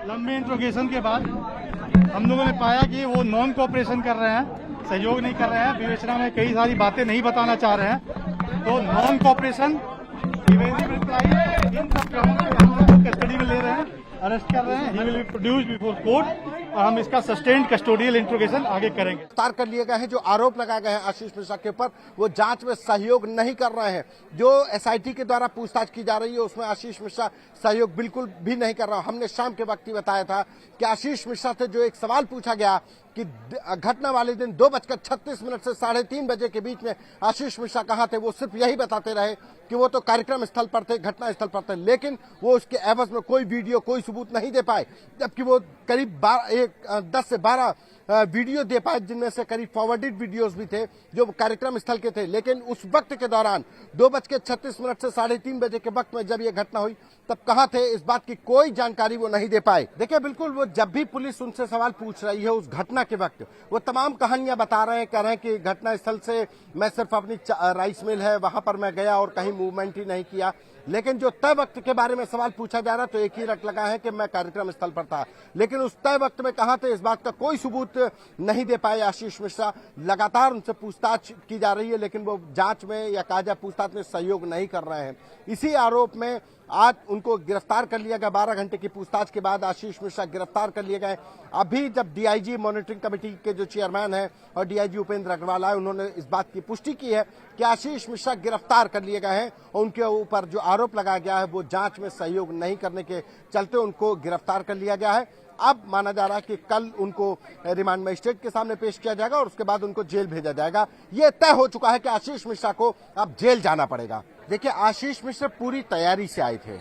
लंबे इंट्रोगेशन के बाद हम लोगों ने पाया कि वो नॉन कोऑपरेशन कर रहे हैं, सहयोग नहीं कर रहे हैं, विवेचना में कई सारी बातें नहीं बताना चाह रहे हैं। तो नॉन कोऑपरेशन, इवेसिव रिप्लाई, इन सब कामों को हम लोग कस्टडी में ले रहे हैं, अरेस्ट कर रहे हैं। He will be produced before court और हम इसका सस्टेन्ड कस्टोडियल इंट्रोगेशन आगे करेंगे। गिरफ्तार कर लिए गए हैं। जो आरोप लगाए गए हैं आशीष मिश्रा के ऊपर, वो जांच में सहयोग नहीं कर रहे हैं। जो एसआईटी के द्वारा पूछताछ की जा रही है उसमें आशीष मिश्रा सहयोग बिल्कुल भी नहीं कर रहा। हमने शाम के वक्त ही बताया था कि आशीष मिश्रा से जो एक सवाल पूछा गया कि घटना वाले दिन 2:36 से 3:30 बजे के बीच में आशीष मिश्रा कहां थे, वो सिर्फ यही बताते रहे कि वो तो कार्यक्रम स्थल पर थे, घटना स्थल पर थे, लेकिन वो उसके एवज में कोई वीडियो, कोई सबूत नहीं दे पाए। जबकि वो करीब 10 से 12 वीडियो दे पाए, जिनमें से करीब फॉरवर्डेड वीडियोस भी थे जो कार्यक्रम स्थल के थे। लेकिन उस वक्त के दौरान 2:36 से 3:30 बजे के वक्त में जब ये घटना हुई तब कहां थे, इस बात की कोई जानकारी वो नहीं दे पाए। देखिए, बिल्कुल वो जब भी पुलिस उनसे सवाल पूछ रही है उस घटना के वक्त, वो तमाम कहानियां बता रहे हैं, कह रहे हैं कि घटना स्थल से मैं सिर्फ अपनी राइस मिल है वहां पर मैं गया और कहीं मूवमेंट ही नहीं किया। लेकिन जो तय वक्त के बारे में सवाल पूछा जा रहा तो एक ही रट लगा है कि मैं कार्यक्रम स्थल पर था, लेकिन उस तय वक्त में कहां थे, इस बात का कोई सबूत नहीं दे पाए आशीष मिश्रा। लगातार उनसे पूछताछ की जा रही है, लेकिन वो जांच में या कहा जाए पूछताछ में सहयोग नहीं कर रहे हैं। इसी आरोप में आज उनको गिरफ्तार कर लिया गया। 12 घंटे की पूछताछ के बाद आशीष मिश्रा गिरफ्तार कर लिए गए। अभी जब डीआईजी मॉनिटरिंग कमेटी के जो चेयरमैन है और डीआईजी उपेंद्र अग्रवाल आए, उन्होंने इस बात की पुष्टि की है कि आशीष मिश्रा गिरफ्तार कर लिए गए हैं और उनके ऊपर जो आरोप लगाया गया है वो जांच में सहयोग नहीं करने के चलते उनको गिरफ्तार कर लिया गया है। अब माना जा रहा है कि कल उनको रिमांड मजिस्ट्रेट के सामने पेश किया जाएगा और उसके बाद उनको जेल भेजा जाएगा। ये तय हो चुका है कि आशीष मिश्रा को अब जेल जाना पड़ेगा। देखिए, आशीष मिश्रा पूरी तैयारी से आए थे।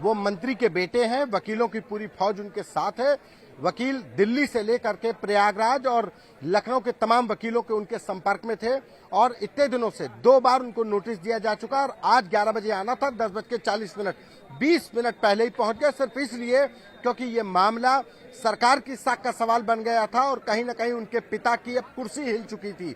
वो मंत्री के बेटे हैं, वकीलों की पूरी फौज उनके साथ है। वकील दिल्ली से लेकर के प्रयागराज और लखनऊ के तमाम वकीलों के उनके संपर्क में थे और इतने दिनों से 2 बार उनको नोटिस दिया जा चुका और आज 11 बजे आना था। 10:40 20 मिनट पहले ही पहुंच गए, सिर्फ इसलिए क्योंकि ये मामला सरकार की साख का सवाल बन गया था और कहीं न कहीं उनके पिता की अब कुर्सी हिल चुकी थी।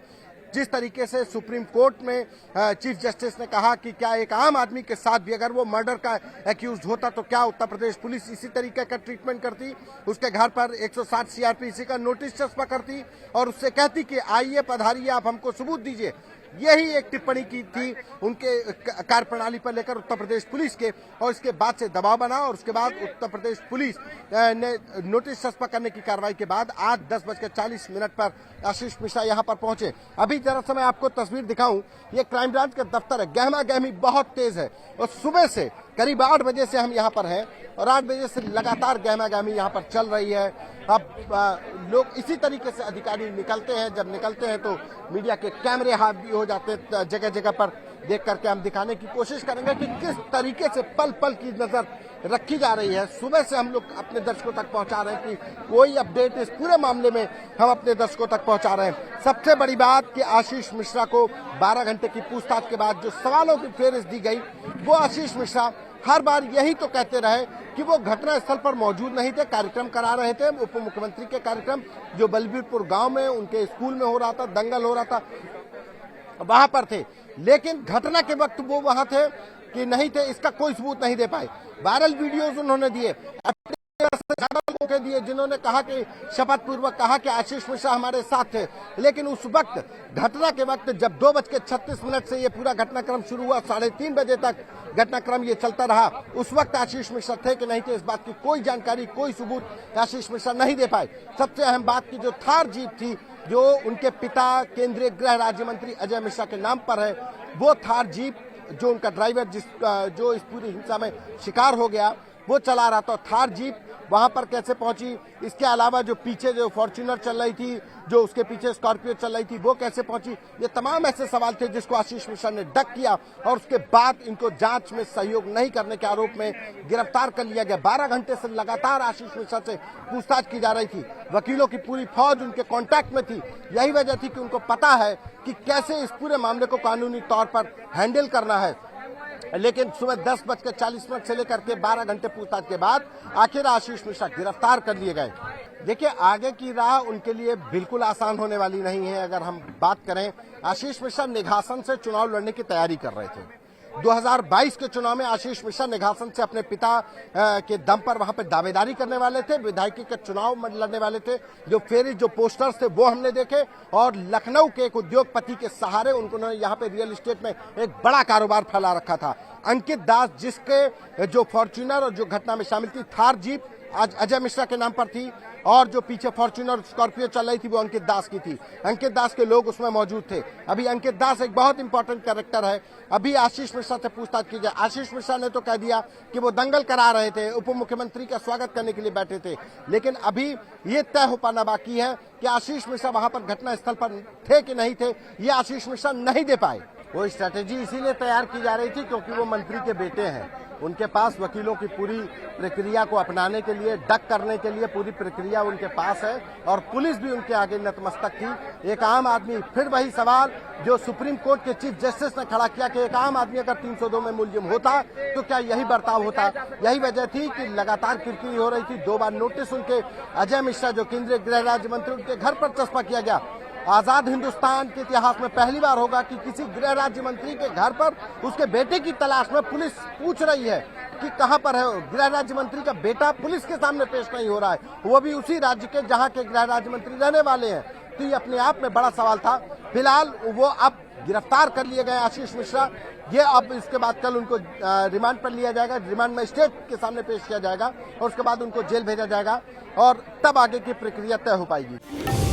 जिस तरीके से सुप्रीम कोर्ट में चीफ जस्टिस ने कहा कि क्या एक आम आदमी के साथ भी अगर वो मर्डर का एक्यूज होता तो क्या उत्तर प्रदेश पुलिस इसी तरीके का ट्रीटमेंट करती, उसके घर पर 160 सीआरपीसी का नोटिस चस्पा करती और उससे कहती कि आइए पधारिए, आप हमको सबूत दीजिए। यही एक टिप्पणी की थी उनके कार्यप्रणाली पर लेकर उत्तर प्रदेश पुलिस के, और इसके बाद से दबाव बना और उसके बाद उत्तर प्रदेश पुलिस ने नोटिस चस्पा करने की कार्रवाई के बाद आज 10:40 पर आशीष मिश्रा यहां पर पहुंचे। अभी जरा सा मैं आपको तस्वीर दिखाऊं, ये क्राइम ब्रांच का दफ्तर है। गहमा गहमी बहुत तेज है और सुबह से करीब 8 बजे से हम यहाँ पर हैं और 8 बजे से लगातार गहमा गहमी यहाँ पर चल रही है। अब लोग इसी तरीके से अधिकारी निकलते हैं, जब निकलते हैं तो मीडिया के कैमरे हाथ भी हो जाते हैं। जगह जगह पर देख करके हम दिखाने की कोशिश करेंगे कि किस तरीके से पल पल की नजर रखी जा रही है। सुबह से हम लोग अपने दर्शकों तक पहुंचा रहे हैं कि कोई अपडेट इस पूरे मामले में हम अपने दर्शकों तक पहुंचा रहे हैं। सबसे बड़ी बात कि आशीष मिश्रा को 12 घंटे की पूछताछ के बाद जो सवालों की फेहरिस्त दी गई, वो आशीष मिश्रा हर बार यही तो कहते रहे कि वो घटना स्थल पर मौजूद नहीं थे, कार्यक्रम करा रहे थे, उप मुख्यमंत्री के कार्यक्रम जो बलबीरपुर गांव में उनके स्कूल में हो रहा था, दंगल हो रहा था, वहां पर थे। लेकिन घटना के वक्त वो वहां थे कि नहीं थे, इसका कोई सबूत नहीं दे पाए। वायरल वीडियोस उन्होंने दिए, ज्यादा लोगों दिए जिन्होंने कहा कि शपथ पूर्वक कहा कि आशीष मिश्रा हमारे साथ थे। लेकिन उस वक्त घटना के वक्त जब 2:36 से ये पूरा घटनाक्रम शुरू हुआ, 3:30 बजे तक घटनाक्रम ये चलता रहा, उस वक्त आशीष मिश्रा थे कि नहीं थे, इस बात की कोई जानकारी, कोई सबूत आशीष मिश्रा नहीं दे पाए। सबसे अहम बात की जो थार जीप थी जो उनके पिता केंद्रीय गृह राज्य मंत्री अजय मिश्रा के नाम पर है, वो थार जीप जो उनका ड्राइवर जो इस पूरी हिंसा में शिकार हो गया वो चला रहा था, थार जीप वहां पर कैसे पहुंची। इसके अलावा जो पीछे जो फॉर्च्यूनर चल रही थी, जो उसके पीछे स्कॉर्पियो चल रही थी, वो कैसे पहुंची। ये तमाम ऐसे सवाल थे जिसको आशीष मिश्रा ने डक किया और उसके बाद इनको जांच में सहयोग नहीं करने के आरोप में गिरफ्तार कर लिया गया। 12 घंटे से लगातार आशीष मिश्रा से पूछताछ की जा रही थी, वकीलों की पूरी फौज उनके कांटेक्ट में थी। यही वजह थी कि उनको पता है कि कैसे इस पूरे मामले को कानूनी तौर पर हैंडल करना है। लेकिन सुबह 10:40 से लेकर के 12 घंटे पूछताछ के बाद आखिर आशीष मिश्रा गिरफ्तार कर लिए गए। देखिए, आगे की राह उनके लिए बिल्कुल आसान होने वाली नहीं है। अगर हम बात करें, आशीष मिश्रा निघासन से चुनाव लड़ने की तैयारी कर रहे थे, 2022 के चुनाव में आशीष मिश्रा निघासन से अपने पिता के दम पर वहां पर दावेदारी करने वाले थे, विधायकी के चुनाव लड़ने वाले थे। जो फेरी जो पोस्टर्स थे वो हमने देखे और लखनऊ के एक उद्योगपति के सहारे उन्होंने यहाँ पे रियल एस्टेट में एक बड़ा कारोबार फैला रखा था। अंकित दास, जिसके जो फॉर्च्यूनर और जो घटना में शामिल थी थार जीप आज अजय मिश्रा के नाम पर थी और जो पीछे फॉर्च्यूनर स्कॉर्पियो चल रही थी वो अंकित दास की थी। अंकित दास के लोग उसमें मौजूद थे। अभी अंकित दास एक बहुत इंपॉर्टेंट कैरेक्टर है। अभी आशीष मिश्रा से पूछताछ की जाए। आशीष मिश्रा ने तो कह दिया कि वो दंगल करा रहे थे, उप मुख्यमंत्री का स्वागत करने के लिए बैठे थे, लेकिन अभी ये तय हो पाना बाकी है कि आशीष मिश्रा वहां पर घटना स्थल पर थे कि नहीं थे, ये आशीष मिश्रा नहीं दे पाए। वो स्ट्रैटेजी इसीलिए तैयार की जा रही थी क्योंकि वो मंत्री के बेटे हैं। उनके पास वकीलों की पूरी प्रक्रिया को अपनाने के लिए, डक करने के लिए पूरी प्रक्रिया उनके पास है और पुलिस भी उनके आगे नतमस्तक थी। एक आम आदमी, फिर वही सवाल जो सुप्रीम कोर्ट के चीफ जस्टिस ने खड़ा किया कि एक आम आदमी अगर 302 में मुलजिम होता तो क्या यही बर्ताव होता। यही वजह थी कि लगातार किरकिरी हो रही थी। 2 बार नोटिस उनके अजय मिश्रा जो केंद्रीय गृह राज्य मंत्री, उनके घर पर चस्पा किया गया। आजाद हिंदुस्तान के इतिहास में पहली बार होगा कि किसी गृह राज्य मंत्री के घर पर उसके बेटे की तलाश में पुलिस पूछ रही है कि कहां पर है। गृह राज्य मंत्री का बेटा पुलिस के सामने पेश नहीं हो रहा है, वो भी उसी राज्य के जहां के गृह राज्य मंत्री रहने वाले हैं। तो ये अपने आप में बड़ा सवाल था। फिलहाल वो अब गिरफ्तार कर लिए गए आशीष मिश्रा। ये अब इसके बाद कल उनको रिमांड पर लिया जाएगा, रिमांड मजिस्ट्रेट के सामने पेश किया जाएगा और उसके बाद उनको जेल भेजा जाएगा और तब आगे की प्रक्रिया तय हो पाएगी।